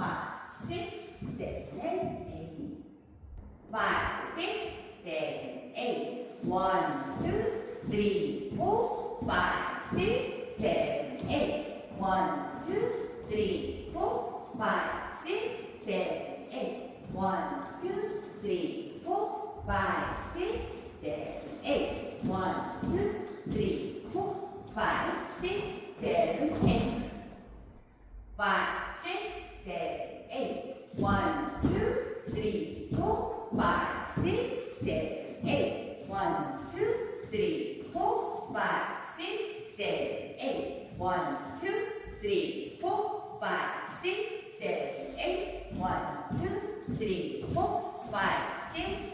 5, 6, 7, 8. 5, 6, 7, 8. 1, 2, 3, 4, 5, 6, 7, 8. 1, 2, 3, 4, 5, 6, 7, 8. 1, 2, 3, 4, 5, 6, 7, 8. 1, 2, 3, 4, 5, 6, 7, 8. 5, 6, 7, 8. 1, 2, 3, 4, 5, 6, 7, 8. 1, 2, 3, 4, 5, 6, 7, 8. 1, 2, 3, 4, 5, 6, 7, 8. 1, 2, 3, 4, 5, 6,